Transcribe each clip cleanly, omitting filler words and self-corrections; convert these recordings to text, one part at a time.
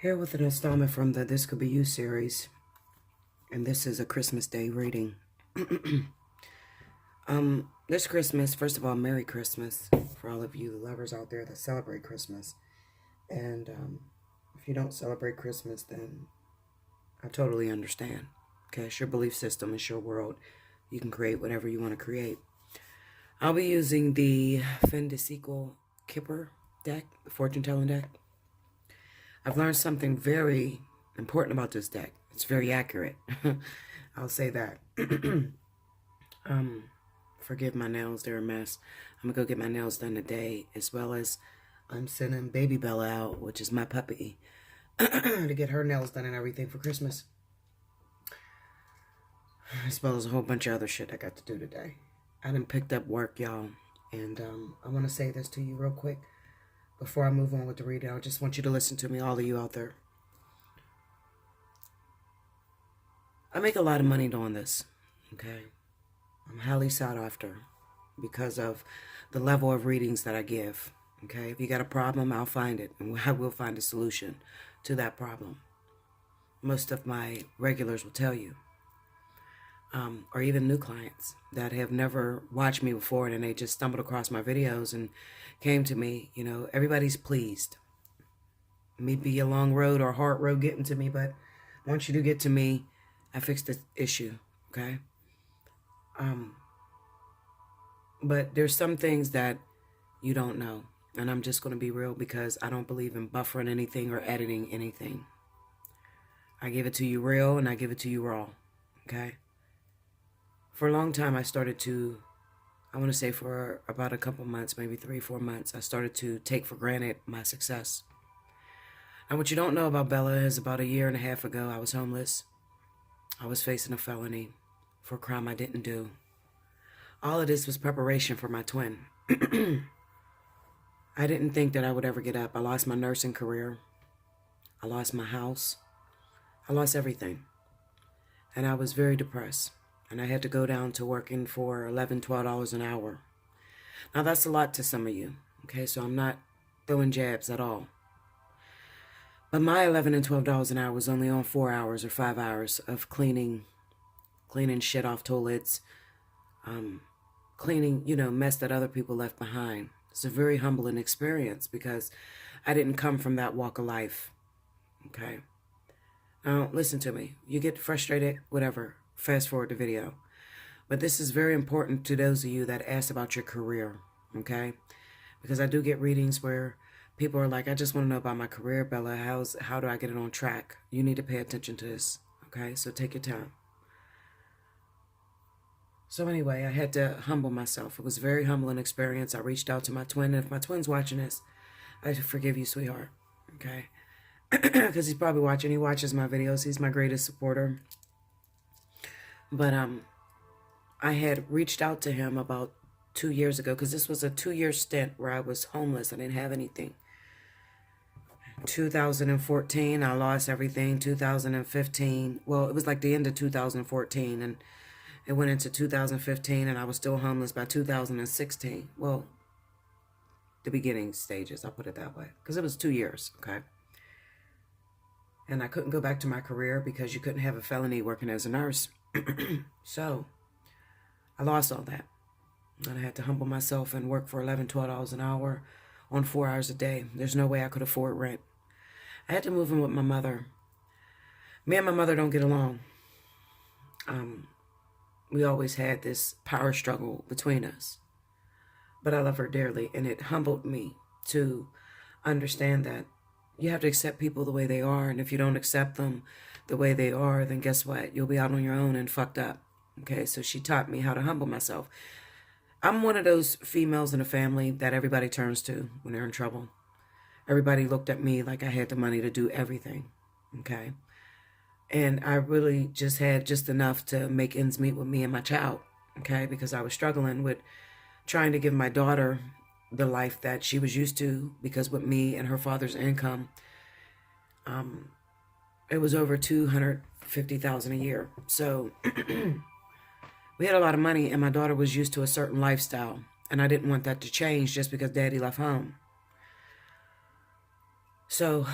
Here with an installment from the This Could Be You series, and this is a Christmas Day reading. This Christmas, first of all, Merry Christmas for all of you lovers out there that celebrate Christmas. And if you don't celebrate Christmas, then I totally understand. Okay, it's your belief system, it's your world. You can create whatever you want to create. I'll be using the Fin de Sequel Kipper deck, the fortune telling deck. I've learned something very important about this deck. It's very accurate. I'll say that. Forgive my nails, they're a mess. I'm gonna go get my nails done today, as well as I'm sending Baby Bella out, which is my puppy, to get her nails done and everything for Christmas. As well as a whole bunch of other shit I got to do today. I done picked up work, y'all. And I want to say this to you real quick. Before I move on with the reading, I just want you to listen to me, all of you out there. I make a lot of money doing this, okay? I'm highly sought after because of the level of readings that I give, okay? If you got a problem, I'll find it, and I will find a solution to that problem. Most of my regulars will tell you, or even new clients that have never watched me before and they just stumbled across my videos and came to me. You know, everybody's pleased. It may be a long road or a hard road getting to me, but once you do get to me, I fix the issue, okay? But there's some things that you don't know, and I'm just going to be real because I don't believe in buffering anything or editing anything. I give it to you real and I give it to you raw, okay? For a long time, I started to, I want to say for about a couple months, maybe 3-4 months, I started to take for granted my success. And what you don't know about Bella is about 1.5 years ago, I was homeless. I was facing a felony for a crime I didn't do. All of this was preparation for my twin. I didn't think that I would ever get up. I lost my nursing career. I lost my house. I lost everything. And I was very depressed. And I had to go down to working for $11, $12 an hour. Now, that's a lot to some of you, okay? So I'm not throwing jabs at all. But my $11 and $12 an hour was only on 4 hours or 5 hours of cleaning shit off toilets, cleaning, mess that other people left behind. It's a very humbling experience because I didn't come from that walk of life, okay? Now, listen to me. You get frustrated, whatever. Fast forward the video. But this is very important to those of you that ask about your career, okay? Because I do get readings where people are like, I just want to know about my career, Bella. How do I get it on track? You need to pay attention to this, okay? So take your time. So anyway, I had to humble myself. It was a very humbling experience. I reached out to my twin. And if my twin's watching this, I forgive you, sweetheart, okay? Because he's probably watching. He watches my videos. He's my greatest supporter. But I had reached out to him about 2 years ago because this was a 2-year stint where I was homeless. I didn't have anything. 2014, I lost everything. 2015, well, it was like the end of 2014, and it went into 2015, and I was still homeless by 2016. Well, the beginning stages, I'll put it that way, because it was 2 years, okay? And I couldn't go back to my career because you couldn't have a felony working as a nurse. So I lost all that. And I had to humble myself and work for $11, $12 an hour on 4 hours a day. There's no way I could afford rent. I had to move in with my mother. Me and my mother don't get along. We always had this power struggle between us. But I love her dearly, and it humbled me to understand that you have to accept people the way they are, and if you don't accept them the way they are, then guess what? You'll be out on your own and fucked up. Okay, so she taught me how to humble myself. I'm one of those females in a family that everybody turns to when they're in trouble. Everybody looked at me like I had the money to do everything, okay? And I really just had just enough to make ends meet with me and my child, okay? Because I was struggling with trying to give my daughter the life that she was used to, because with me and her father's income, it was over $250,000 a year. So we had a lot of money, and my daughter was used to a certain lifestyle, and I didn't want that to change just because Daddy left home. So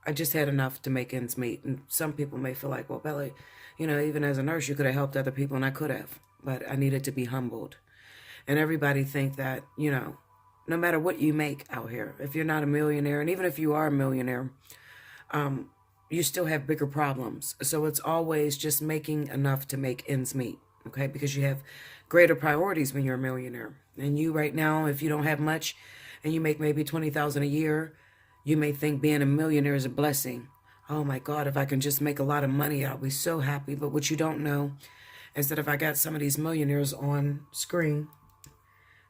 I just had enough to make ends meet. And some people may feel like, well, Bella, even as a nurse, you could have helped other people, and I could have. But I needed to be humbled. And everybody think that, no matter what you make out here, if you're not a millionaire, and even if you are a millionaire, you still have bigger problems. So it's always just making enough to make ends meet, okay? Because you have greater priorities when you're a millionaire. And you right now, if you don't have much and you make maybe $20,000 a year, you may think being a millionaire is a blessing. Oh my God, if I can just make a lot of money, I'll be so happy. But what you don't know is that if I got some of these millionaires on screen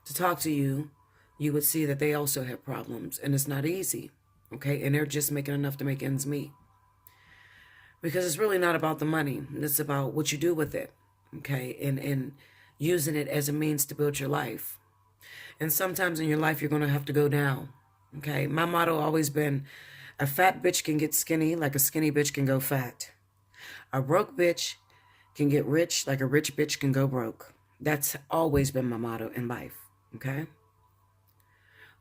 to talk to you, you would see that they also have problems, and it's not easy, okay? And they're just making enough to make ends meet. Because it's really not about the money. It's about what you do with it, okay? And using it as a means to build your life. And sometimes in your life, you're going to have to go down, okay? My motto always been, a fat bitch can get skinny like a skinny bitch can go fat. A broke bitch can get rich like a rich bitch can go broke. That's always been my motto in life, okay?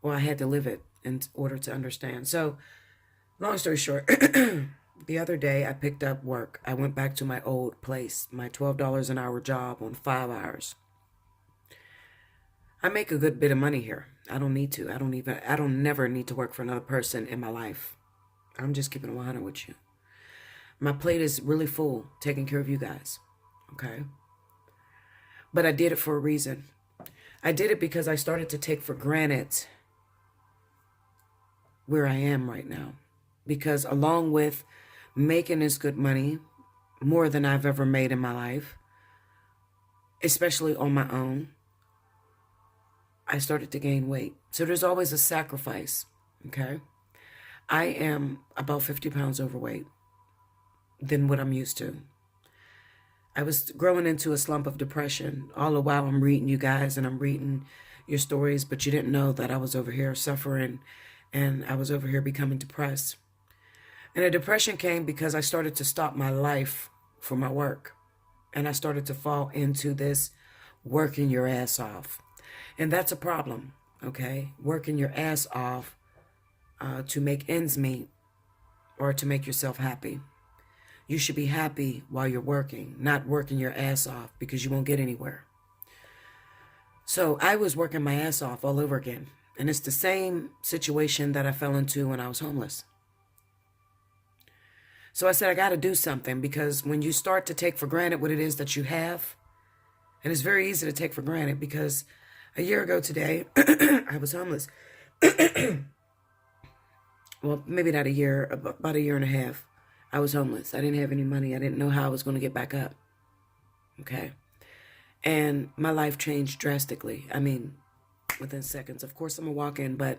Well, I had to live it in order to understand. So, long story short, the other day I picked up work. I went back to my old place, my $12 an hour job on 5 hours. I make a good bit of money here. I don't need to. I don't never need to work for another person in my life. I'm just keeping it 100 with you. My plate is really full, taking care of you guys, okay? But I did it for a reason. I did it because I started to take for granted where I am right now. Because along with making this good money, more than I've ever made in my life, especially on my own, I started to gain weight. So there's always a sacrifice, okay? I am about 50 pounds overweight than what I'm used to. I was growing into a slump of depression. All the while I'm reading you guys and I'm reading your stories, but you didn't know that I was over here suffering and I was over here becoming depressed. And the depression came because I started to stop my life for my work. And I started to fall into this working your ass off. And that's a problem, okay? Working your ass off to make ends meet or to make yourself happy. You should be happy while you're working, not working your ass off because you won't get anywhere. So I was working my ass off all over again. And it's the same situation that I fell into when I was homeless. So I said, I got to do something, because when you start to take for granted what it is that you have, and it's very easy to take for granted, because a year ago today, I was homeless. Well, maybe not a year, about a year and a half. I was homeless. I didn't have any money. I didn't know how I was going to get back up. Okay. And my life changed drastically. I mean, within seconds. Of course, I'm a walk-in, but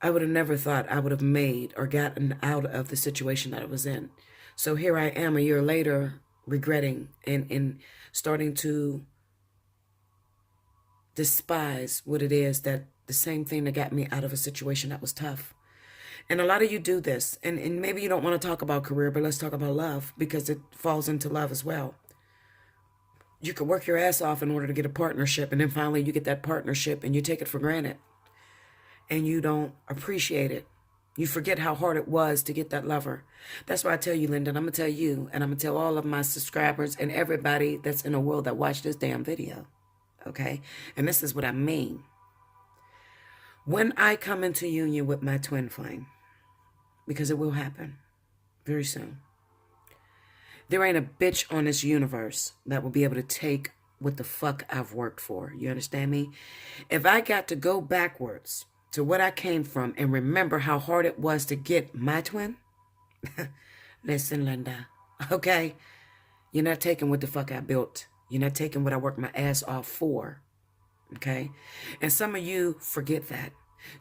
I would have never thought I would have made or gotten out of the situation that I was in. So here I am a year later, regretting and starting to despise what it is that the same thing that got me out of a situation that was tough. And a lot of you do this, and maybe you don't want to talk about career, but let's talk about love, because it falls into love as well. You could work your ass off in order to get a partnership, and then finally you get that partnership and you take it for granted and you don't appreciate it. You forget how hard it was to get that lover. That's why I tell you, Linda, and I'm going to tell you, and I'm going to tell all of my subscribers and everybody that's in the world that watched this damn video, okay? And this is what I mean. When I come into union with my twin flame, because it will happen very soon, there ain't a bitch on this universe that will be able to take what the fuck I've worked for. You understand me? If I got to go backwards to what I came from and remember how hard it was to get my twin, listen, Linda, okay? You're not taking what the fuck I built. You're not taking what I worked my ass off for, okay? And some of you forget that.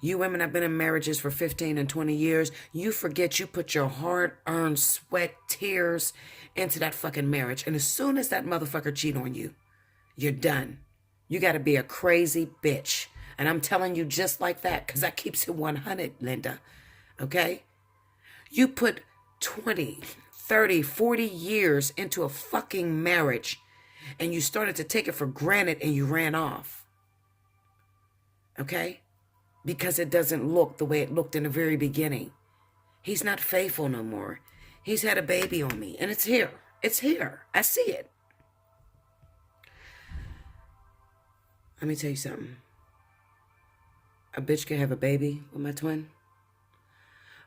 You women have been in marriages for 15 and 20 years. You forget you put your hard-earned sweat, tears into that fucking marriage. And as soon as that motherfucker cheat on you, you're done. You got to be a crazy bitch. And I'm telling you just like that, because that keeps it 100, Linda. Okay? You put 20, 30, 40 years into a fucking marriage, and you started to take it for granted and you ran off. Okay? Because it doesn't look the way it looked in the very beginning. He's not faithful no more. He's had a baby on me, and it's here. It's here. I see it. Let me tell you something. A bitch could have a baby with my twin.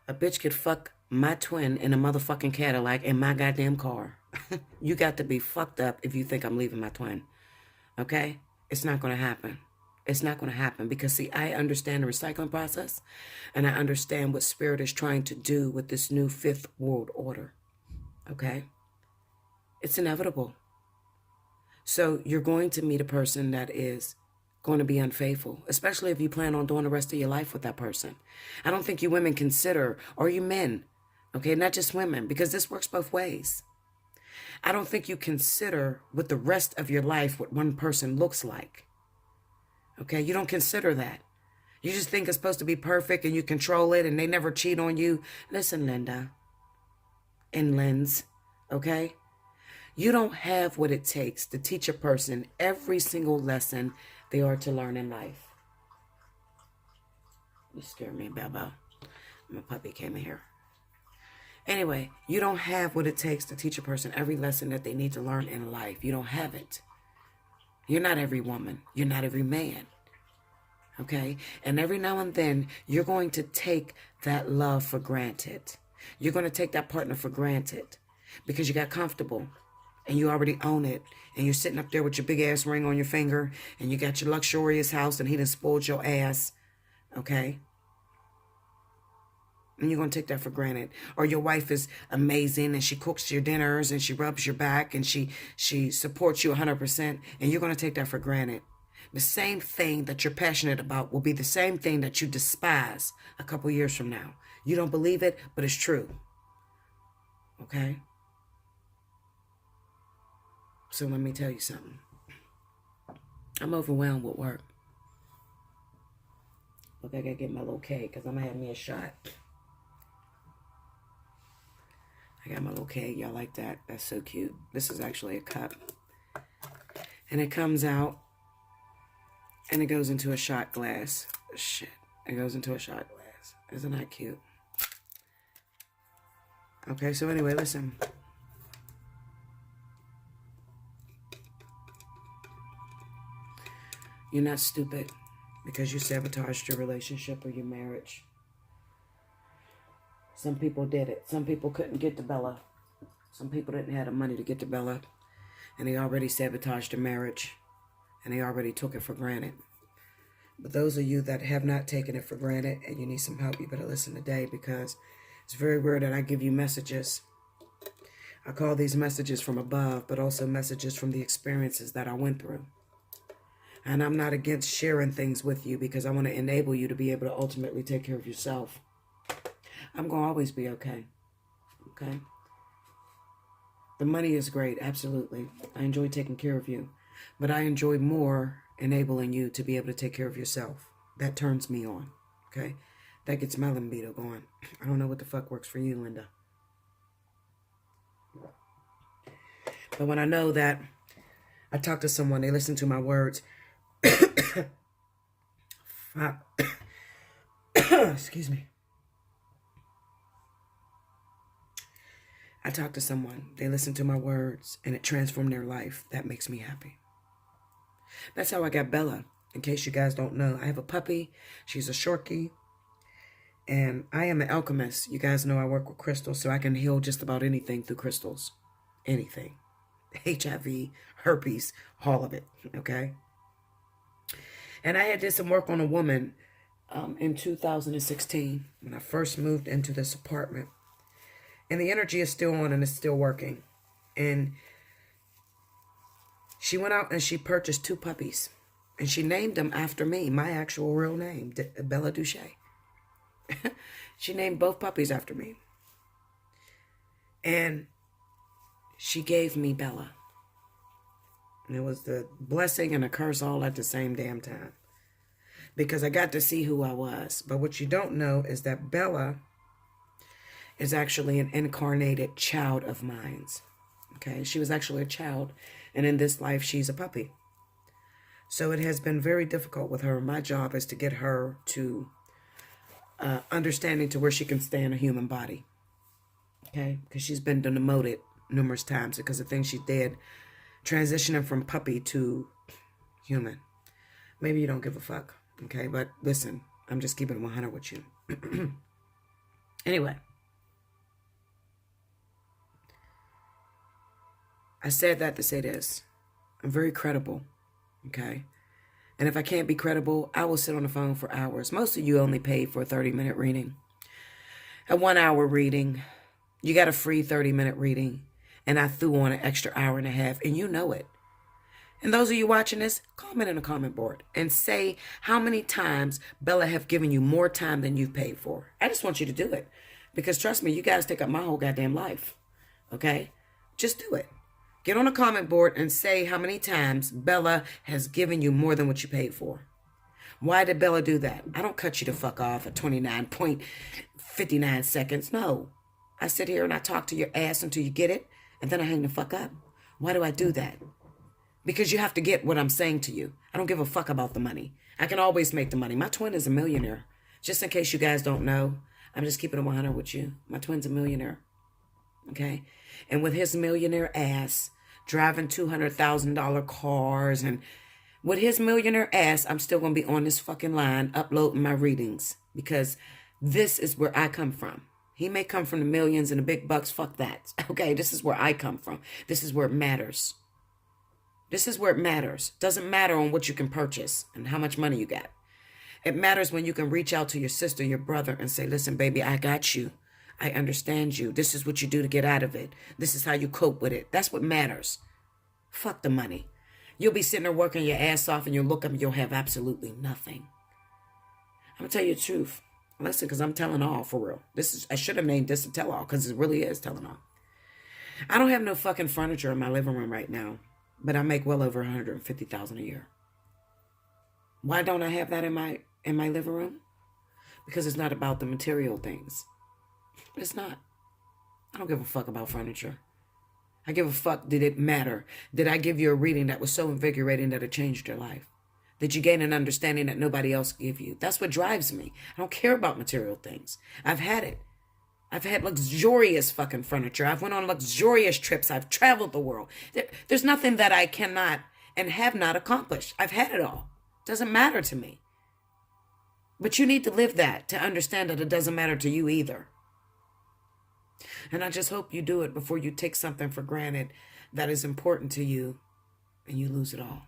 A bitch could fuck my twin in a motherfucking Cadillac in my goddamn car. You got to be fucked up if you think I'm leaving my twin. Okay? It's not going to happen. It's not going to happen because, see, I understand the recycling process, and I understand what Spirit is trying to do with this new fifth world order. Okay? It's inevitable. So you're going to meet a person that is going to be unfaithful, especially if you plan on doing the rest of your life with that person. I don't think you women consider, or you men, okay, not just women, because this works both ways. I don't think you consider with the rest of your life what one person looks like. Okay, you don't consider that. You just think it's supposed to be perfect and you control it and they never cheat on you. Listen, Linda and Linz, okay? You don't have what it takes to teach a person every single lesson they are to learn in life. You scare me, Babo. My puppy came in here. Anyway, you don't have what it takes to teach a person every lesson that they need to learn in life. You don't have it. You're not every woman. You're not every man. Okay? And every now and then, you're going to take that love for granted. You're going to take that partner for granted because you got comfortable and you already own it. And you're sitting up there with your big ass ring on your finger and you got your luxurious house and he done spoiled your ass. Okay? And you're going to take that for granted. Or your wife is amazing and she cooks your dinners and she rubs your back and she supports you 100%. And you're going to take that for granted. The same thing that you're passionate about will be the same thing that you despise a couple years from now. You don't believe it, but it's true. Okay? So let me tell you something. I'm overwhelmed with work. Look, I got to get my little cake because I'm going to have me a shot. I got my little cake. Y'all like that? That's so cute. This is actually a cup. And it comes out. And it goes into a shot glass. Shit. It goes into a shot glass. Isn't that cute? Okay, so anyway, listen. You're not stupid because you sabotaged your relationship or your marriage. Some people did it. Some people couldn't get to Bella. Some people didn't have the money to get to Bella. And they already sabotaged the marriage. And they already took it for granted. But those of you that have not taken it for granted and you need some help, you better listen today because it's very rare that I give you messages. I call these messages from above, but also messages from the experiences that I went through. And I'm not against sharing things with you because I want to enable you to be able to ultimately take care of yourself. I'm going to always be okay. Okay? The money is great, absolutely. I enjoy taking care of you. But I enjoy more enabling you to be able to take care of yourself. That turns me on. Okay? That gets my libido going. I don't know what the fuck works for you, Linda. But when I know that I talk to someone, they listen to my words. Excuse me. I talk to someone, they listen to my words, and it transformed their life. That makes me happy. That's how I got Bella. In case you guys don't know, I have a puppy. She's a Shorkie. And I am an alchemist. You guys know I work with crystals, so I can heal just about anything through crystals. Anything. HIV, herpes, all of it. Okay? And I had did some work on a woman in 2016 when I first moved into this apartment. And the energy is still on and it's still working. And she went out and she purchased 2 puppies. And she named them after me, my actual real name, Bella Duche. She named both puppies after me. And she gave me Bella. And it was the blessing and a curse all at the same damn time. Because I got to see who I was. But what you don't know is that Bella is actually an incarnated child of mine. Okay? She was actually a child. And in this life, she's a puppy. So it has been very difficult with her. My job is to get her to understanding to where she can stay in a human body. Okay? Because she's been demoted numerous times because of things she did, transitioning from puppy to human. Maybe you don't give a fuck. Okay? But listen, I'm just keeping it 100 with you. Anyway. I said that to say this. I'm very credible. Okay? And if I can't be credible, I will sit on the phone for hours. Most of you only pay for a 30-minute reading. A 1-hour reading, you got a free 30-minute reading. And I threw on an extra hour and a half, and you know it. And those of you watching this, comment in the comment board and say how many times Bella have given you more time than you've paid for. I just want you to do it. Because trust me, you guys take up my whole goddamn life. Okay? Just do it. Get on a comment board and say how many times Bella has given you more than what you paid for. Why did Bella do that? I don't cut you the fuck off at 29.59 seconds. No. I sit here and I talk to your ass until you get it, and then I hang the fuck up. Why do I do that? Because you have to get what I'm saying to you. I don't give a fuck about the money. I can always make the money. My twin is a millionaire. Just in case you guys don't know, I'm just keeping it 100 with you. My twin's a millionaire. Okay? And with his millionaire ass, driving $200,000 cars, and with his millionaire ass, I'm still going to be on this fucking line uploading my readings, because this is where I come from. He may come from the millions and the big bucks. Fuck that. Okay, this is where I come from. This is where it matters. This is where it matters. Doesn't matter on what you can purchase and how much money you got. It matters when you can reach out to your sister, your brother, and say, listen, baby, I got you. I understand you. This is what you do to get out of it. This is how you cope with it. That's what matters. Fuck the money. You'll be sitting there working your ass off, and you'll look up and you'll have absolutely nothing. I'm going to tell you the truth. Listen, because I'm telling all for real. I should have named this a tell all, because it really is telling all. I don't have no fucking furniture in my living room right now, but I make well over $150,000 a year. Why don't I have that in my living room? Because it's not about the material things. It's not. I don't give a fuck about furniture. I give a fuck, did it matter? Did I give you a reading that was so invigorating that it changed your life? Did you gain an understanding that nobody else gave you? That's what drives me. I don't care about material things. I've had it. I've had luxurious fucking furniture. I've went on luxurious trips. I've traveled the world. There's nothing that I cannot and have not accomplished. I've had it all. Doesn't matter to me. But you need to live that to understand that it doesn't matter to you either. And I just hope you do it before you take something for granted that is important to you and you lose it all.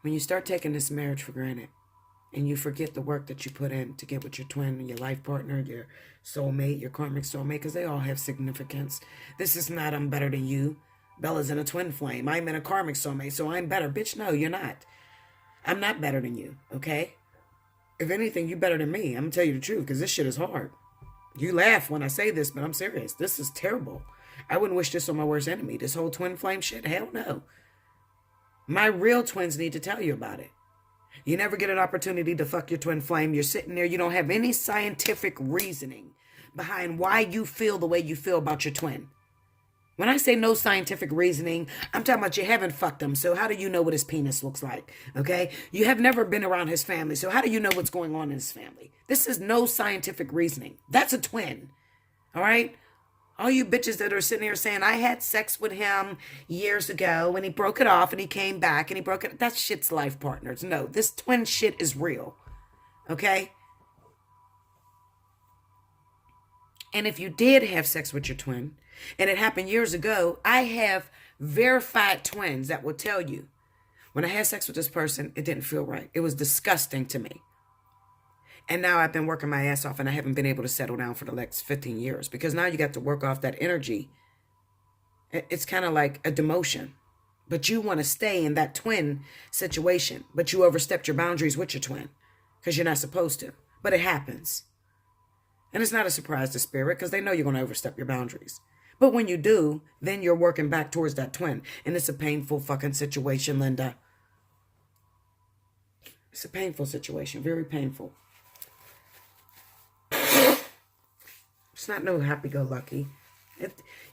When you start taking this marriage for granted and you forget the work that you put in to get with your twin, your life partner, your soulmate, your karmic soulmate, because they all have significance. This is not I'm better than you. Bella's in a twin flame. I'm in a karmic soulmate, so I'm better. Bitch, no, you're not. I'm not better than you, okay? If anything, you're better than me. I'm going to tell you the truth, because this shit is hard. You laugh when I say this, but I'm serious. This is terrible. I wouldn't wish this on my worst enemy. This whole twin flame shit, hell no. My real twins need to tell you about it. You never get an opportunity to fuck your twin flame. You're sitting there. You don't have any scientific reasoning behind why you feel the way you feel about your twin. When I say no scientific reasoning, I'm talking about you haven't fucked him. So how do you know what his penis looks like? Okay? You have never been around his family. So how do you know what's going on in his family? This is no scientific reasoning. That's a twin. All right? All you bitches that are sitting here saying, I had sex with him years ago and he broke it off and he came back and he broke it. That shit's life partners. No, this twin shit is real. Okay? And if you did have sex with your twin, and it happened years ago, I have verified twins that will tell you, when I had sex with this person, it didn't feel right. It was disgusting to me. And now I've been working my ass off and I haven't been able to settle down for the next 15 years. Because now you got to work off that energy. It's kind of like a demotion. But you want to stay in that twin situation. But you overstepped your boundaries with your twin. Because you're not supposed to. But it happens. And it's not a surprise to spirit because they know you're going to overstep your boundaries. But when you do, then you're working back towards that twin. And it's a painful fucking situation, Linda. It's a painful situation. Very painful. It's not no happy-go-lucky.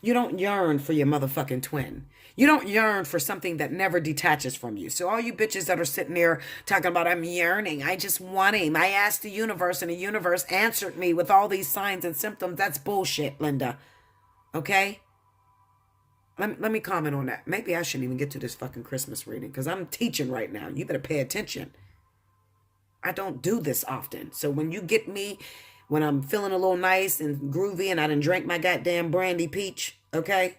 You don't yearn for your motherfucking twin. You don't yearn for something that never detaches from you. So all you bitches that are sitting there talking about, I'm yearning, I just want him, I asked the universe and the universe answered me with all these signs and symptoms, that's bullshit, Linda. Okay? Let me comment on that. Maybe I shouldn't even get to this fucking Christmas reading because I'm teaching right now. You better pay attention. I don't do this often. So when you get me, when I'm feeling a little nice and groovy and I done drank my goddamn brandy peach, okay?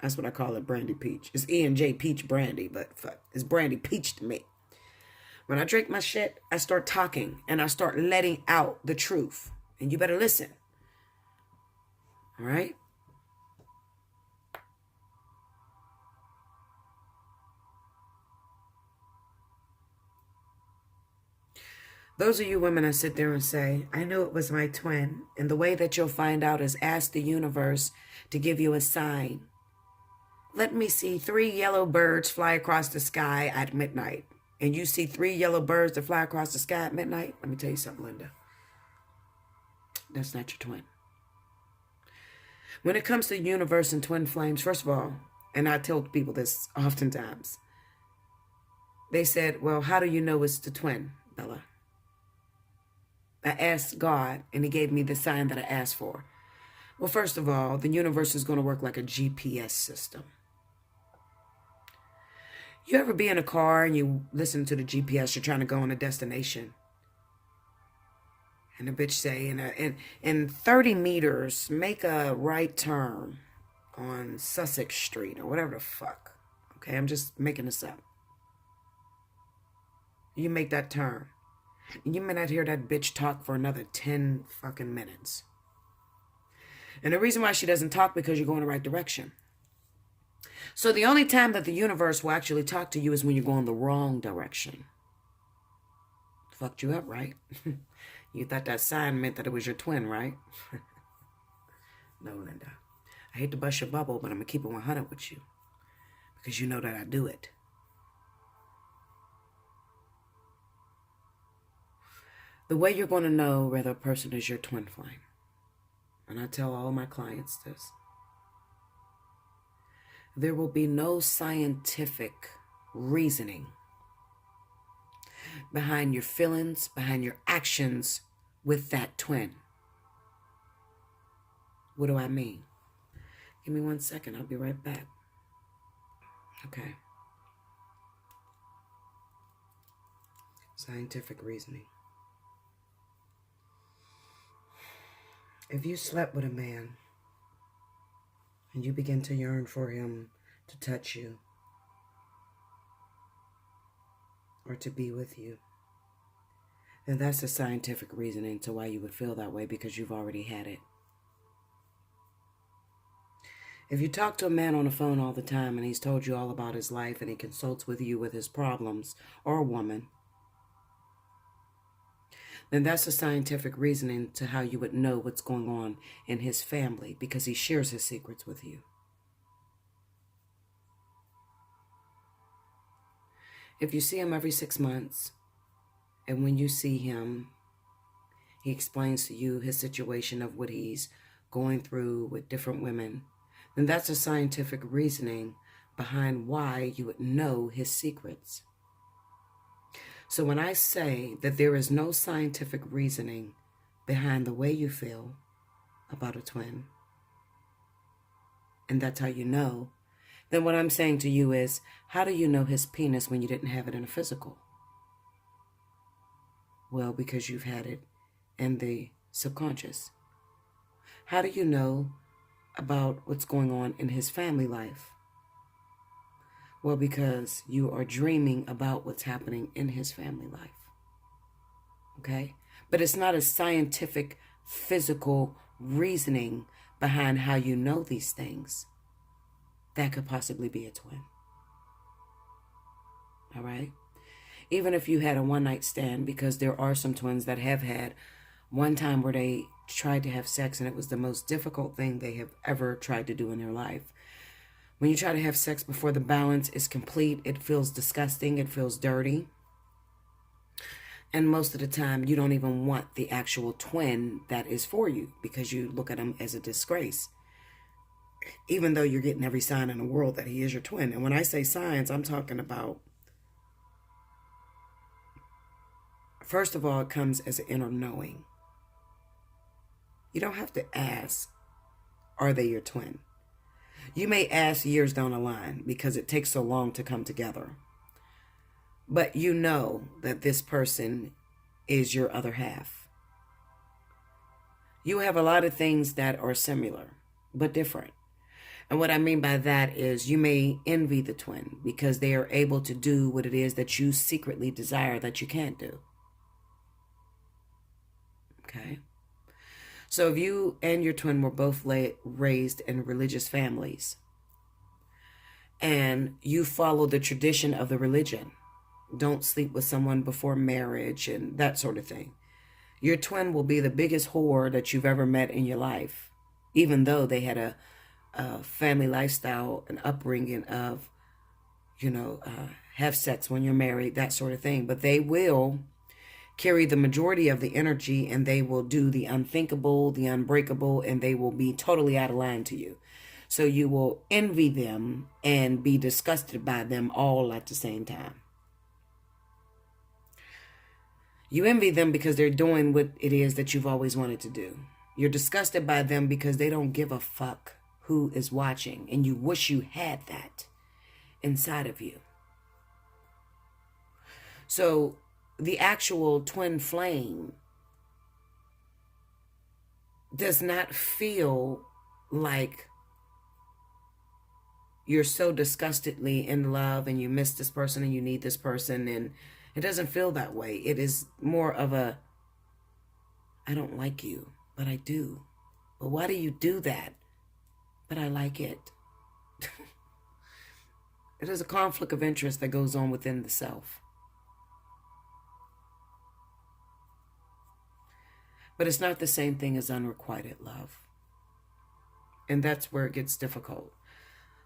That's what I call it, brandy peach. It's E&J peach brandy, but fuck, it's brandy peach to me. When I drink my shit, I start talking and I start letting out the truth. And you better listen. All right? Those of you women that sit there and say, I knew it was my twin, and the way that you'll find out is ask the universe to give you a sign. Let me see 3 yellow birds fly across the sky at midnight. And you see 3 yellow birds that fly across the sky at midnight? Let me tell you something, Linda. That's not your twin. When it comes to the universe and twin flames, first of all, and I tell people this oftentimes, they said, well, how do you know it's the twin, Bella? I asked God, and he gave me the sign that I asked for. Well, first of all, the universe is going to work like a GPS system. You ever be in a car and you listen to the GPS, you're trying to go on a destination, and the bitch say, in 30 meters, make a right turn on Sussex Street, or whatever the fuck. Okay, I'm just making this up. You make that turn. And you may not hear that bitch talk for another 10 fucking minutes. And the reason why she doesn't talk, because you're going the right direction. So the only time that the universe will actually talk to you is when you're going the wrong direction. Fucked you up, right? You thought that sign meant that it was your twin, right? No, Linda. I hate to bust your bubble, but I'm going to keep it 100 with you. Because you know that I do it. The way you're going to know whether a person is your twin flame, and I tell all my clients this, there will be no scientific reasoning behind your feelings, behind your actions with that twin. What do I mean? Give me 1 second. I'll be right back. Okay. Scientific reasoning. If you slept with a man and you begin to yearn for him to touch you or to be with you, then that's the scientific reasoning to why you would feel that way, because you've already had it. If you talk to a man on the phone all the time and he's told you all about his life and he consults with you with his problems, or a woman, then that's a scientific reasoning to how you would know what's going on in his family, because he shares his secrets with you. If you see him every 6 months, and when you see him, he explains to you his situation of what he's going through with different women, then that's a scientific reasoning behind why you would know his secrets. So when I say that there is no scientific reasoning behind the way you feel about a twin, and that's how you know, then what I'm saying to you is, how do you know his penis when you didn't have it in a physical? Well, because you've had it in the subconscious. How do you know about what's going on in his family life? Well, because you are dreaming about what's happening in his family life. Okay? But it's not a scientific, physical reasoning behind how you know these things. That could possibly be a twin. All right? Even if you had a one-night stand, because there are some twins that have had one time where they tried to have sex and it was the most difficult thing they have ever tried to do in their life. When you try to have sex before the balance is complete, it feels disgusting, it feels dirty. And most of the time, you don't even want the actual twin that is for you, because you look at them as a disgrace. even though you're getting every sign in the world that he is your twin. And when I say signs, I'm talking about, first of all, it comes as an inner knowing. You don't have to ask, are they your twin? You may ask years down the line because it takes so long to come together. But you know that this person is your other half. You have a lot of things that are similar, but different. And what I mean by that is you may envy the twin because they are able to do what it is that you secretly desire that you can't do. Okay? So if you and your twin were both raised in religious families and you follow the tradition of the religion, don't sleep with someone before marriage and that sort of thing, your twin will be the biggest whore that you've ever met in your life, even though they had a family lifestyle, an upbringing of, have sex when you're married, that sort of thing. But they will carry the majority of the energy, and they will do the unthinkable, the unbreakable, and they will be totally out of line to you. So you will envy them and be disgusted by them all at the same time. You envy them because they're doing what it is that you've always wanted to do. You're disgusted by them because they don't give a fuck who is watching, and you wish you had that inside of you. So the actual twin flame does not feel like you're so disgustedly in love and you miss this person and you need this person, and it doesn't feel that way. It is more of a, I don't like you, but I do. But why do you do that? But I like it. It is a conflict of interest that goes on within the self. But it's not the same thing as unrequited love. And that's where it gets difficult.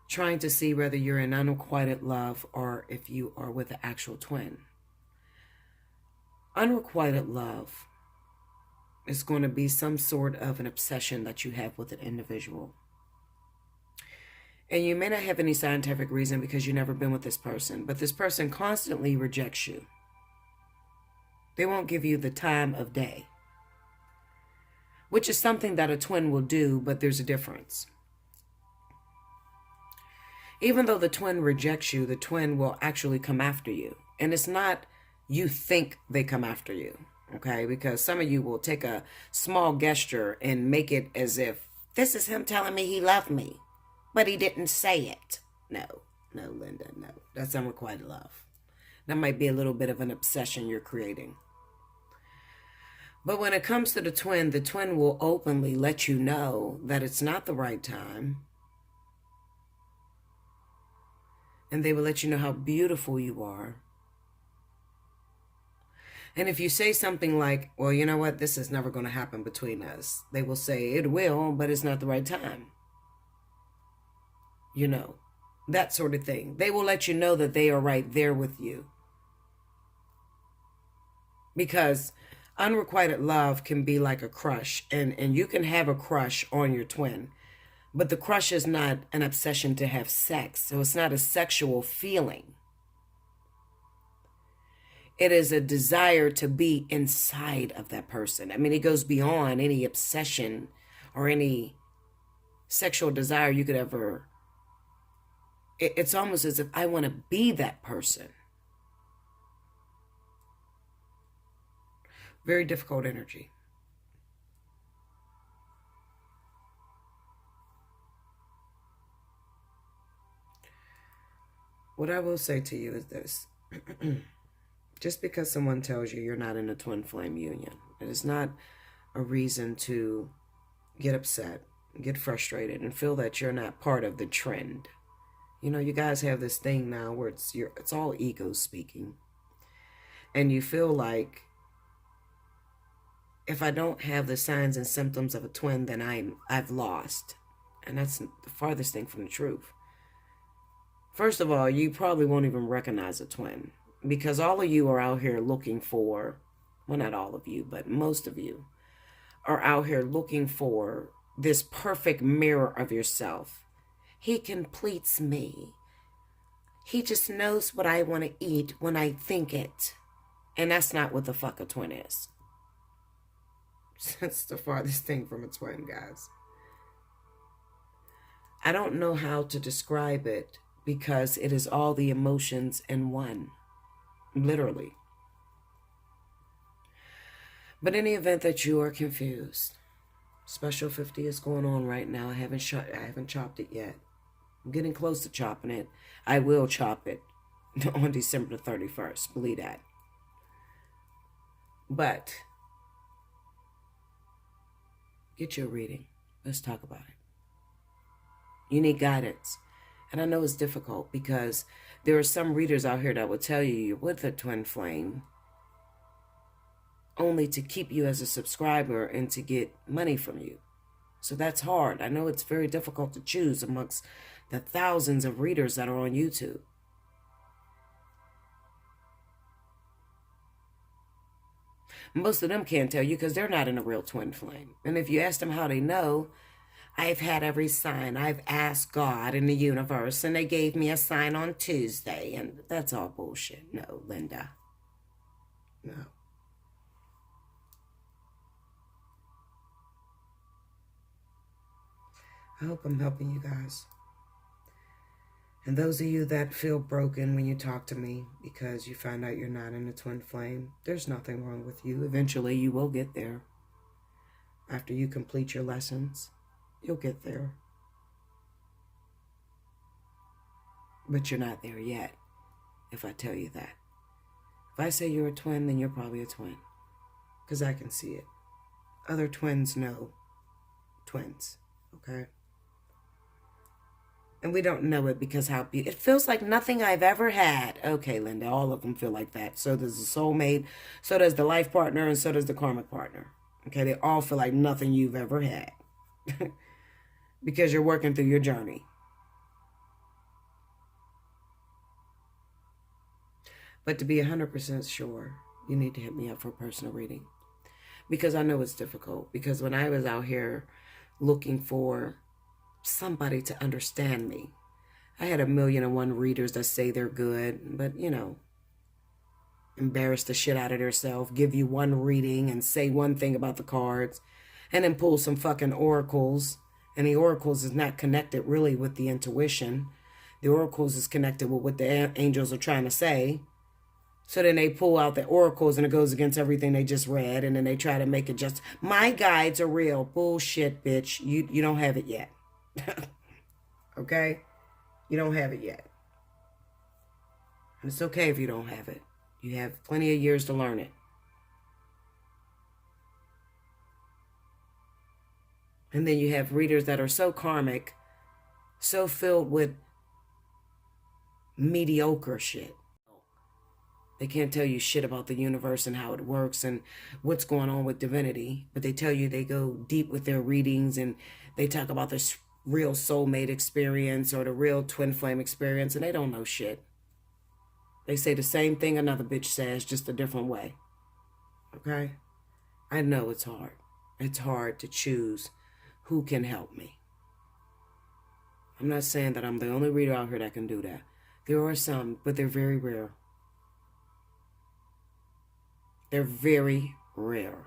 Trying to see whether you're in unrequited love or if you are with an actual twin. Unrequited love is going to be some sort of an obsession that you have with an individual. And you may not have any scientific reason because you've never been with this person, but this person constantly rejects you. They won't give you the time of day, which is something that a twin will do, but there's a difference. Even though the twin rejects you, the twin will actually come after you. And it's not you think they come after you, okay? Because some of you will take a small gesture and make it as if this is him telling me he loved me, but he didn't say it. No, Linda, no. That's unrequited love. That might be a little bit of an obsession you're creating. But when it comes to the twin will openly let you know that it's not the right time. And they will let you know how beautiful you are. And if you say something like, well, you know what, this is never going to happen between us, they will say, it will, but it's not the right time. You know, that sort of thing. They will let you know that they are right there with you. Because unrequited love can be like a crush, and you can have a crush on your twin, but the crush is not an obsession to have sex, so it's not a sexual feeling. It is a desire to be inside of that person. I mean, it goes beyond any obsession or any sexual desire you could ever. It's almost as if I want to be that person. Very difficult energy. What I will say to you is this. Just because someone tells you you're not in a twin flame union, it is not a reason to get upset, get frustrated, and feel that you're not part of the trend. You know, you guys have this thing now where it's all ego speaking. And you feel like, if I don't have the signs and symptoms of a twin, then I've lost. And that's the farthest thing from the truth. First of all, you probably won't even recognize a twin. Because all of you are out here looking for, well, not all of you, but most of you are out here looking for this perfect mirror of yourself. He completes me. He just knows what I want to eat when I think it. And that's not what the fuck a twin is. That's the farthest thing from a twin, guys. I don't know how to describe it because it is all the emotions in one. Literally. But in the event that you are confused, Special 50 is going on right now. I haven't chopped it yet. I'm getting close to chopping it. I will chop it on December the 31st. Believe that. But get your reading. Let's talk about it. You need guidance. And I know it's difficult because there are some readers out here that will tell you you're with a twin flame only to keep you as a subscriber and to get money from you. So that's hard. I know it's very difficult to choose amongst the thousands of readers that are on YouTube. Most of them can't tell you because they're not in a real twin flame. And if you ask them how they know, I've had every sign. I've asked God and the universe, and they gave me a sign on Tuesday. And that's all bullshit. No, Linda. No. I hope I'm helping you guys. And those of you that feel broken when you talk to me because you find out you're not in a twin flame, there's nothing wrong with you. Eventually, you will get there. After you complete your lessons, you'll get there. But you're not there yet, if I tell you that. If I say you're a twin, then you're probably a twin. Because I can see it. Other twins know twins, okay? And we don't know it because it feels like nothing I've ever had. Okay, Linda, all of them feel like that. So does the soulmate, so does the life partner, and so does the karmic partner. Okay, they all feel like nothing you've ever had. Because you're working through your journey. But to be 100% sure, you need to hit me up for a personal reading. Because I know it's difficult. Because when I was out here looking for somebody to understand me, I had 1,000,001 readers that say they're good, but embarrass the shit out of themselves, give you one reading and say one thing about the cards, and then pull some fucking oracles. And the oracles is not connected really with the intuition. The oracles is connected with what the angels are trying to say. So then they pull out the oracles and it goes against everything they just read. And then they try to make it just, my guides are real. Bullshit, bitch. You don't have it yet. Okay? You don't have it yet. And it's okay if you don't have it. You have plenty of years to learn it. And then you have readers that are so karmic, so filled with mediocre shit. They can't tell you shit about the universe and how it works and what's going on with divinity. But they tell you they go deep with their readings and they talk about this real soulmate experience or the real twin flame experience, and they don't know shit. They say the same thing another bitch says, just a different way. Okay? I know it's hard. It's hard to choose who can help me. I'm not saying that I'm the only reader out here that can do that. There are some, but they're very rare. They're very rare.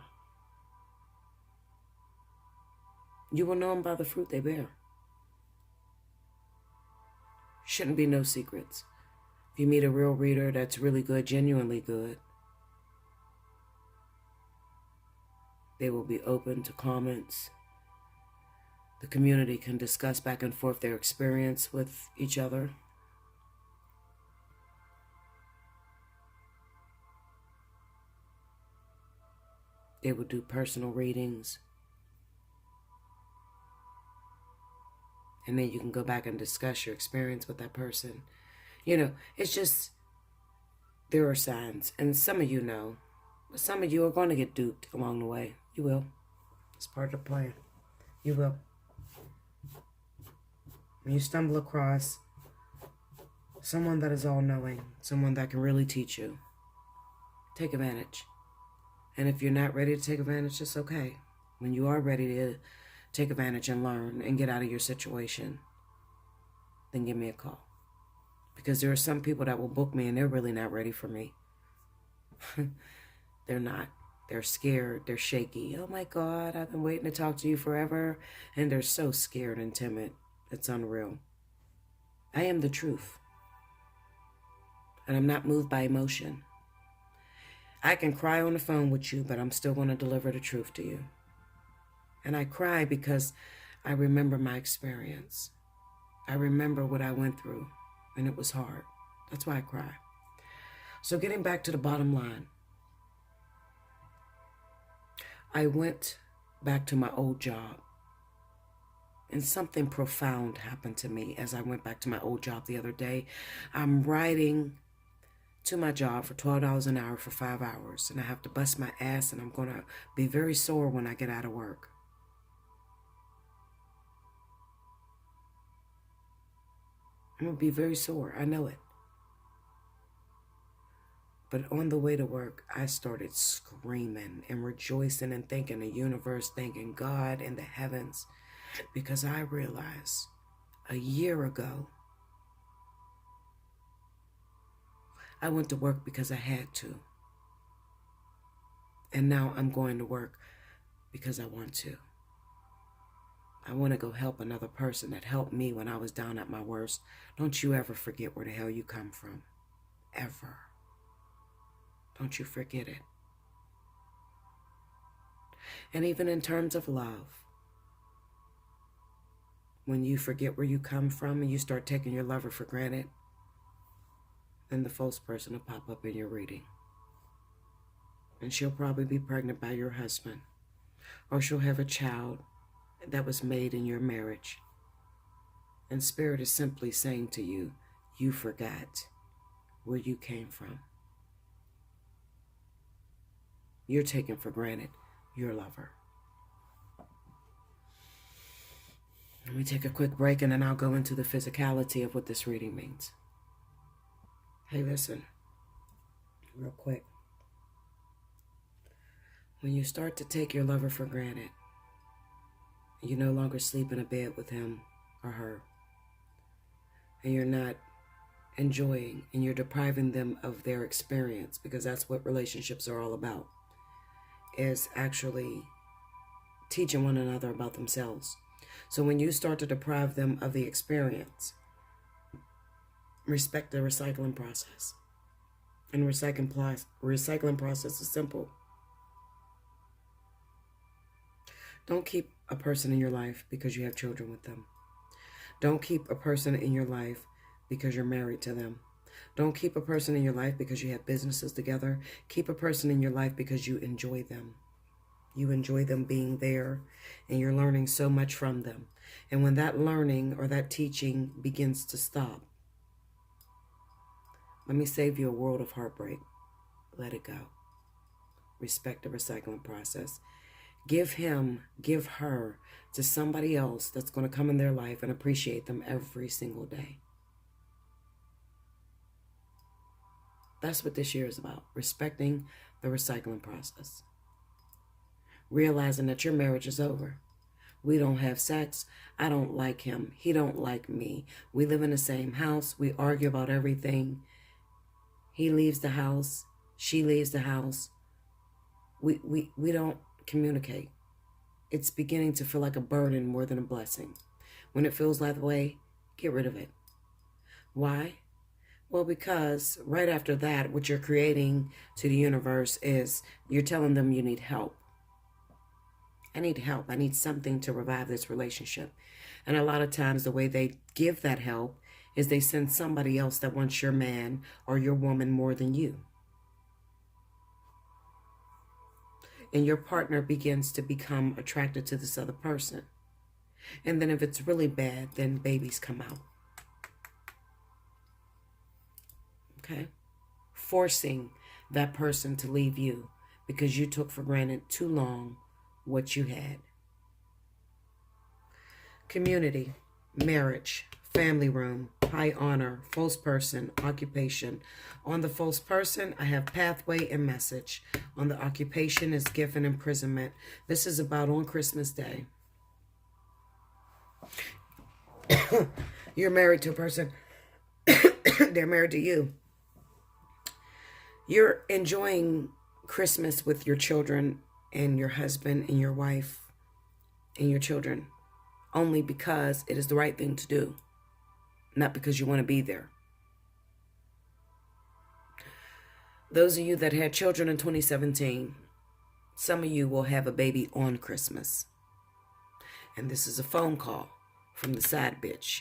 You will know them by the fruit they bear. Shouldn't be no secrets. If you meet a real reader that's really good, genuinely good, they will be open to comments. The community can discuss back and forth their experience with each other. They will do personal readings. And then you can go back and discuss your experience with that person. It's just, there are signs. And some of you know. But some of you are going to get duped along the way. You will. It's part of the plan. You will. When you stumble across someone that is all-knowing, someone that can really teach you, take advantage. And if you're not ready to take advantage, it's okay. When you are ready to take advantage and learn and get out of your situation, then give me a call. Because there are some people that will book me and they're really not ready for me. They're not. They're scared. They're shaky. Oh my God, I've been waiting to talk to you forever. And they're so scared and timid. It's unreal. I am the truth. And I'm not moved by emotion. I can cry on the phone with you, but I'm still going to deliver the truth to you. And I cry because I remember my experience. I remember what I went through, and it was hard. That's why I cry. So getting back to the bottom line, I went back to my old job, and something profound happened to me as I went back to my old job the other day. I'm riding to my job for $12 an hour for 5 hours, and I have to bust my ass, and I'm going to be very sore when I get out of work. I'm going to be very sore. I know it. But on the way to work, I started screaming and rejoicing and thanking the universe, thanking God and the heavens, because I realized a year ago, I went to work because I had to. And now I'm going to work because I want to. I want to go help another person that helped me when I was down at my worst. Don't you ever forget where the hell you come from. Ever. Don't you forget it. And even in terms of love, when you forget where you come from and you start taking your lover for granted, then the false person will pop up in your reading. And she'll probably be pregnant by your husband. Or she'll have a child that was made in your marriage. And Spirit is simply saying to you, you forgot where you came from. You're taking for granted your lover. Let me take a quick break and then I'll go into the physicality of what this reading means. Hey, listen, real quick. When you start to take your lover for granted, you no longer sleep in a bed with him or her, and you're not enjoying and you're depriving them of their experience, because that's what relationships are all about, is actually teaching one another about themselves. So when you start to deprive them of the experience, respect the recycling process. And recycling process is simple. Don't keep a person in your life because you have children with them. Don't keep a person in your life because you're married to them. Don't keep a person in your life because you have businesses together. Keep a person in your life because you enjoy them. You enjoy them being there, and you're learning so much from them. And when that learning or that teaching begins to stop, let me save you a world of heartbreak. Let it go. Respect the recycling process. Give him, give her to somebody else that's going to come in their life and appreciate them every single day. That's what this year is about. Respecting the recycling process. Realizing that your marriage is over. We don't have sex. I don't like him. He don't like me. We live in the same house. We argue about everything. He leaves the house. She leaves the house. We don't communicate. It's beginning to feel like a burden more than a blessing. When it feels that way, get rid of it. Why? Well, because right after that, what you're creating to the universe is you're telling them you need help. I need help. I need something to revive this relationship. And a lot of times the way they give that help is they send somebody else that wants your man or your woman more than you. And your partner begins to become attracted to this other person. And then if it's really bad, then babies come out. Okay? Forcing that person to leave you because you took for granted too long what you had. Community, marriage, family room, high honor, false person, occupation. On the false person, I have pathway and message. On the occupation is gift and imprisonment. This is about on Christmas Day. You're married to a person. They're married to you. You're enjoying Christmas with your children and your husband and your wife and your children only because it is the right thing to do, not because you want to be there. Those of you that had children in 2017, some of you will have a baby on Christmas. And this is a phone call from the side bitch.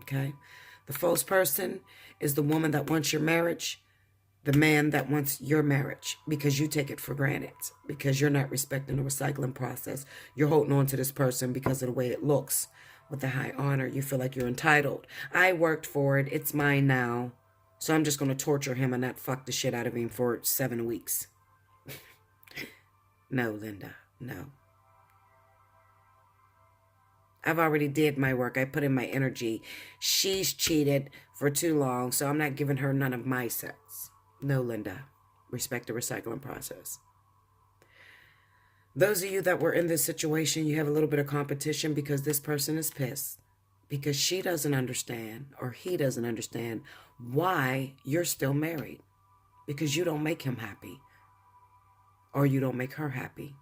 Okay? The false person is the woman that wants your marriage, the man that wants your marriage, because you take it for granted, because you're not respecting the recycling process. You're holding on to this person because of the way it looks with the high honor. You feel like you're entitled. I worked for it. It's mine now. So I'm just going to torture him and not fuck the shit out of him for 7 weeks. No, Linda, no. I've already did my work. I put in my energy. She's cheated for too long, so I'm not giving her none of my sex. No, Linda. Respect the recycling process. Those of you that were in this situation, you have a little bit of competition because this person is pissed. Because she doesn't understand, or he doesn't understand, why you're still married. Because you don't make him happy. Or you don't make her happy.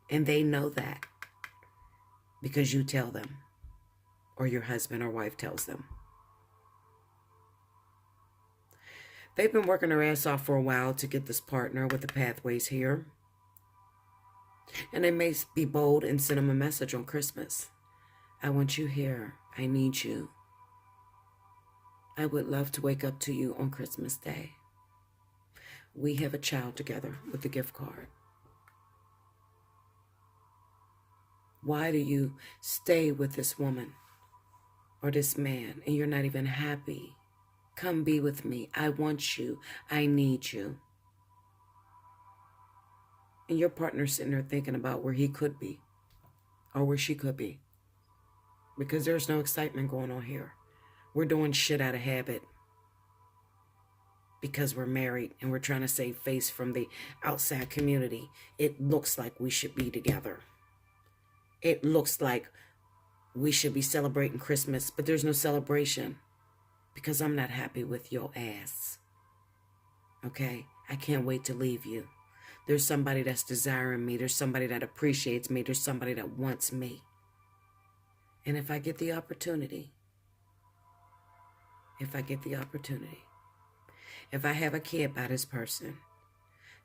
And they know that. Because you tell them. Or your husband or wife tells them. They've been working their ass off for a while to get this partner with the pathways here. And they may be bold and send them a message on Christmas. I want you here. I need you. I would love to wake up to you on Christmas Day. We have a child together with the gift card. Why do you stay with this woman or this man and you're not even happy? Come be with me. I want you. I need you. And your partner's sitting there thinking about where he could be or where she could be. Because there's no excitement going on here. We're doing shit out of habit. Because we're married and we're trying to save face from the outside community. It looks like we should be together. It looks like we should be celebrating Christmas, but there's no celebration. Because I'm not happy with your ass. Okay? I can't wait to leave you. There's somebody that's desiring me. There's somebody that appreciates me. There's somebody that wants me. And if I get the opportunity, if I have a kid by this person,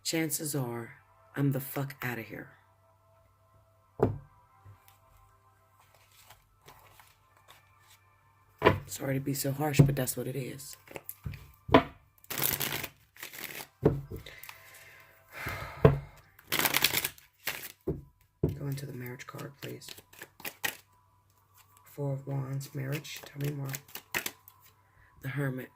chances are I'm the fuck out of here. Sorry to be so harsh, but that's what it is. Go into the marriage card, please. Four of Wands, marriage. Tell me more. The Hermit.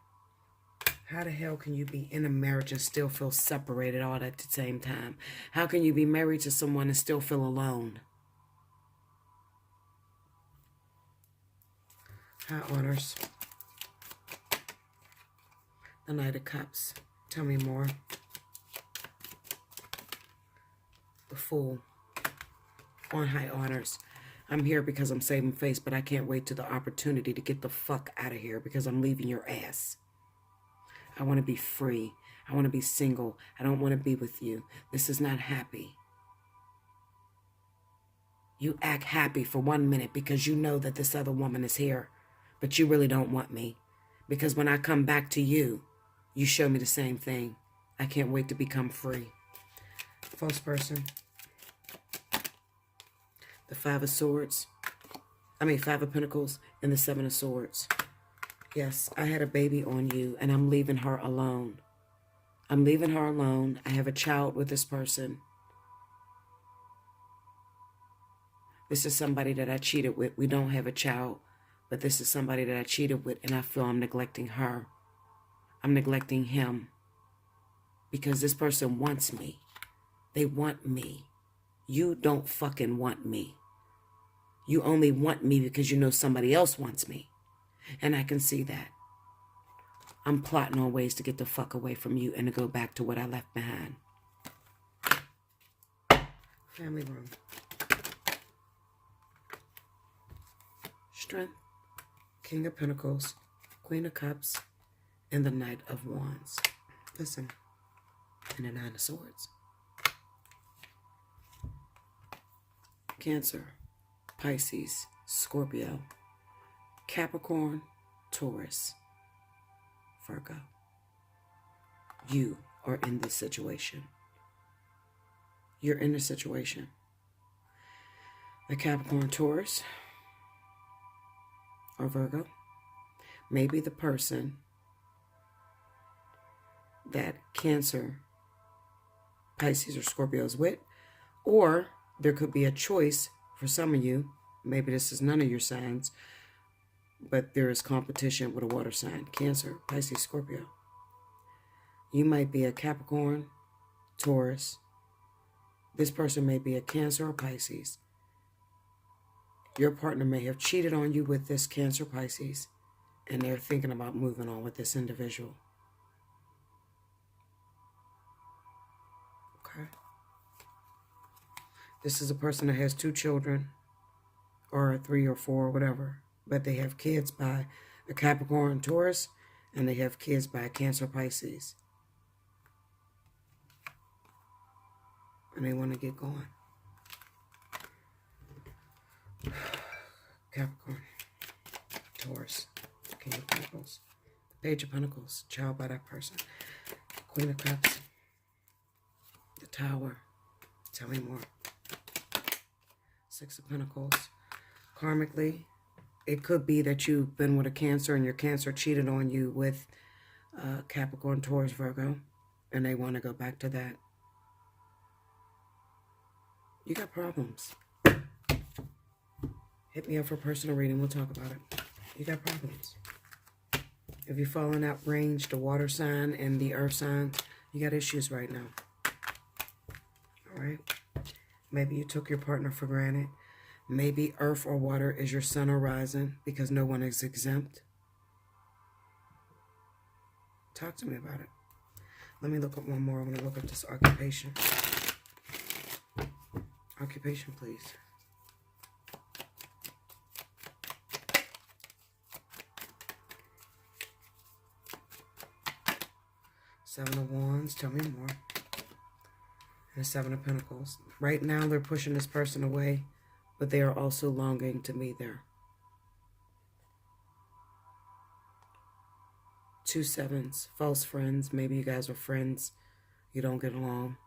How the hell can you be in a marriage and still feel separated all at the same time? How can you be married to someone and still feel alone? High honors. The Knight of Cups. Tell me more. The Fool. On high honors. I'm here because I'm saving face, but I can't wait to the opportunity to get the fuck out of here because I'm leaving your ass. I want to be free. I want to be single. I don't want to be with you. This is not happy. You act happy for 1 minute because you know that this other woman is here, but you really don't want me. Because when I come back to you, you show me the same thing. I can't wait to become free. False person. The Five of Swords. Five of Pentacles and the Seven of Swords. Yes, I had a baby on you and I'm leaving her alone. I'm leaving her alone. I have a child with this person. This is somebody that I cheated with. We don't have a child, but this is somebody that I cheated with and I feel I'm neglecting her. I'm neglecting him. Because this person wants me. They want me. You don't fucking want me. You only want me because you know somebody else wants me. And I can see that. I'm plotting on ways to get the fuck away from you and to go back to what I left behind. Family room. Strength. King of Pentacles, Queen of Cups, and the Knight of Wands. Listen, and the Nine of Swords. Cancer, Pisces, Scorpio, Capricorn, Taurus, Virgo. You are in this situation. You're in a situation. A Capricorn, Taurus, or Virgo may be the person that Cancer, Pisces, or Scorpio is with, or there could be a choice for some of you. Maybe this is none of your signs, but there is competition with a water sign. Cancer, Pisces, Scorpio. You might be a Capricorn, Taurus. This person may be a Cancer or Pisces. Your partner may have cheated on you with this Cancer, Pisces, and they're thinking about moving on with this individual. Okay. This is a person that has 2 children, or 3 or 4, or whatever, but they have kids by a Capricorn, Taurus, and they have kids by a Cancer, Pisces. And they want to get going. Capricorn, Taurus, King of Pentacles, Page of Pentacles, child by that person, Queen of Cups, the Tower, tell me more, 6 of Pentacles. Karmically, it could be that you've been with a Cancer and your Cancer cheated on you with Capricorn, Taurus, Virgo, and they want to go back to that. You got problems. Hit me up for a personal reading. We'll talk about it. You got problems. If you're falling out range, the water sign and the earth sign, you got issues right now. All right? Maybe you took your partner for granted. Maybe earth or water is your sun or rising because no one is exempt. Talk to me about it. Let me look up one more. I want to look at this occupation. Occupation, please. Seven of Wands, tell me more. And the Seven of Pentacles. Right now, they're pushing this person away, but they are also longing to be there. 2 sevens, false friends. Maybe you guys are friends. You don't get along.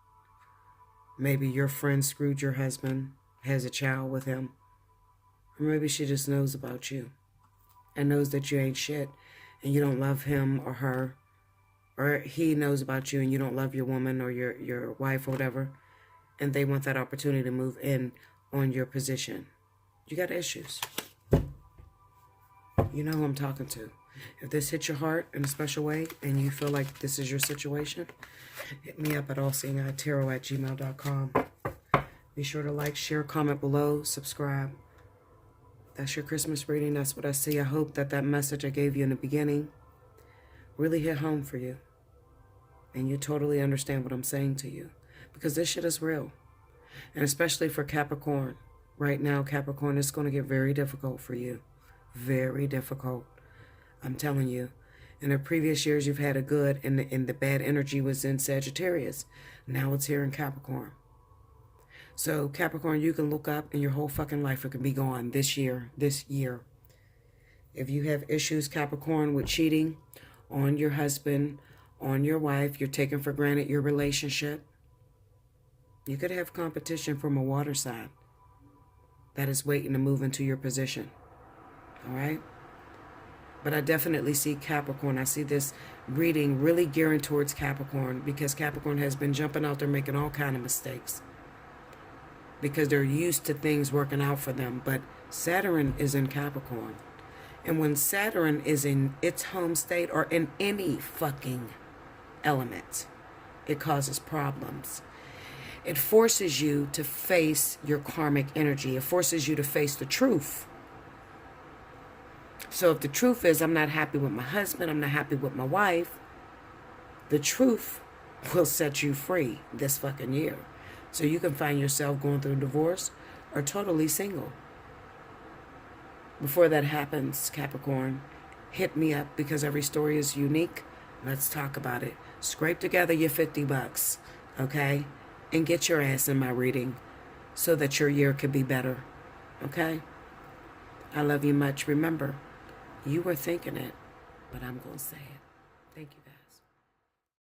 Maybe your friend screwed your husband, has a child with him. Or maybe she just knows about you and knows that you ain't shit and you don't love him or her. Or he knows about you and you don't love your woman or your wife or whatever. And they want that opportunity to move in on your position. You got issues. You know who I'm talking to. If this hits your heart in a special way and you feel like this is your situation, hit me up at Allseeingeyetarot@gmail.com. Be sure to like, share, comment below, subscribe. That's your Christmas reading. That's what I see. I hope that that message I gave you in the beginning really hit home for you. And you totally understand what I'm saying to you. Because this shit is real. And especially for Capricorn. Right now, Capricorn, it's going to get very difficult for you. Very difficult. I'm telling you. In the previous years, you've had a good, and the bad energy was in Sagittarius. Now it's here in Capricorn. So, Capricorn, you can look up and your whole fucking life it can be gone this year. If you have issues, Capricorn, with cheating on your husband, on your wife, you're taking for granted your relationship, you could have competition from a water sign that is waiting to move into your position. All right? But I definitely see Capricorn. I see this reading really gearing towards Capricorn because Capricorn has been jumping out there making all kind of mistakes because they're used to things working out for them. But Saturn is in Capricorn. And when Saturn is in its home state or in any fucking element, it causes problems. It forces you to face your karmic energy. It forces you to face the truth. So if the truth is I'm not happy with my husband, I'm not happy with my wife, the truth will set you free this fucking year. So you can find yourself going through a divorce or totally single. Before that happens, Capricorn, hit me up because every story is unique. Let's talk about it. Scrape together your 50 bucks, okay? And get your ass in my reading so that your year could be better, okay? I love you much. Remember, you were thinking it, but I'm going to say it. Thank you, guys.